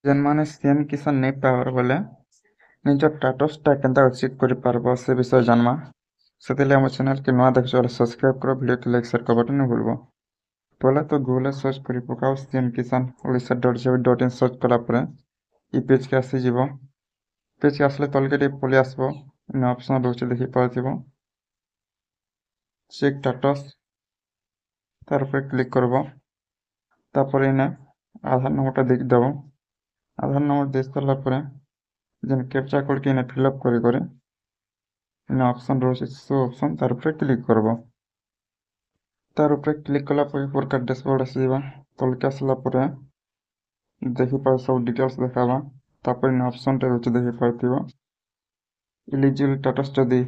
ଯେନ୍ମାନେ ସିଏମ୍ କିଷାନ୍ ନେଇ ପାଇବାର୍ ବୋଲେ ନିଜର ଷ୍ଟାଟସ୍ଟା କେନ୍ତା ଚେକ୍ କରିପାରବ ସେ ବିଷୟ ଜାନ୍ମା। ସେଥିଲାଗି ଆମ ଚ୍ୟାନେଲ୍କେ ନୂଆ ଦେଖୁଛ ବୋଲେ ସବସ୍କ୍ରାଇବ୍ କର, ଭିଡ଼ିଓକେ ଲାଇକ୍ ସେୟାର କରବାଟା ନାଇଁ ଭୁଲବ। ପହେଲା ତ ଗୁଗଲ୍ରେ ସର୍ଚ୍ଚ କରି ପକାଅ ସିଏମ୍ କିଷାନ୍ ଓଡ଼ିଶା.gov.in ସର୍ଚ୍ଚ କଲା ପରେ ଇ ପେଜ୍କେ ଆସିଯିବ। ପେଜ୍କେ ଆସିଲେ ତଲ୍କେ ଟିକେ ପଲେଇ ଆସ୍ବ, ଇନେ ଅପ୍ସନ୍ ରହୁଛେ ଦେଖିପାରୁଥିବ ଚେକ୍ ଷ୍ଟାଟସ୍, ତାର୍ ଉପରେ କ୍ଲିକ୍ କରବ। ତାପରେ ଇନେ ଆଧାର ନମ୍ବରଟା ଦେଇକି ଦେବ। ଆଧାର ନମ୍ବର ଦେଇ ସାରିଲା ପରେ ଯେନ୍ କ୍ୟାପ୍ଚା କୋଡ଼୍କେ ଇନେ ଫିଲ୍ଅପ୍ କରି ଇନେ ଅପ୍ସନ୍ ରହୁଛେ ସୋ ଅପ୍ସନ୍, ତାର୍ ଉପରେ କ୍ଲିକ୍ କରବ। ତାର୍ ଉପରେ କ୍ଲିକ୍ କଲା ପରେ ପ୍ରକାର ଡ୍ୟାସବୋର୍ଡ ଆସିଯିବା। ତଲ୍କେ ଆସିଲା ପରେ ଦେଖିପାର ସବୁ ଡିଟେଲ୍ସ ଦେଖାବା। ତାପରେ ଇନେ ଅପ୍ସନ୍ଟେ ରହୁଛେ ଦେଖିପାରୁଥିବ ଇଲିଜିବଲ୍ ଷ୍ଟାଟସ୍, ଯଦି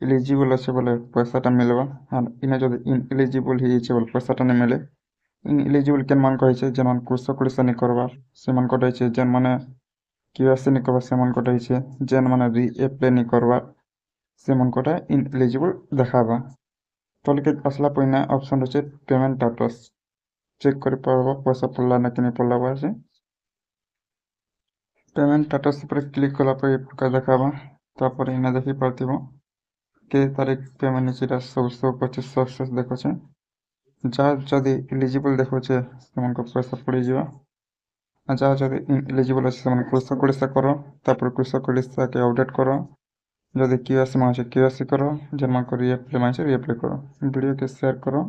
इलिजिबल अच्छे बोले पैसाटा मिलवा। हाँ इने जब इनएलिजिबल ही बोले पैसाटा नहीं मिले। इनएलिजिबल केन मान कहे जेन मान कृषक उड़ीसा नहीं करवा से मान कटे जेन माने केवाईसी नहीं करवा से मान कटे जेन माने रीअप्लाई नहीं करवा से मान कटे इनएलिजिबल देखाबा। तलके असला पइना ऑप्शन रचे पेमेंट स्टेटस चेक कर पारबो पैसा पड़ला ना कि नहीं पड़ला बासे। पेमेंट स्टेटस पर क्लिक कला पर प्रकार देखाबा। तापर इने देखि पारथिबो के तारीख पेमेंट निचिरा सब 125 सक्सेस देखोछे। जहाँ जदि इलिजिबल देखोछे सेमानको पैसा पड़ी जीवा। जहाँ जदि इनएलिजिबल अच्छे सेमान कृषक उड़ीसा करो, तापर कृषक उड़ीसा के अपडेट करो। जदि केवाईसी मांगे केवाईसी करो, जेन मान को रीअप्लाई मांगे रीअप्लाई करो। वीडियो के शेयर करो।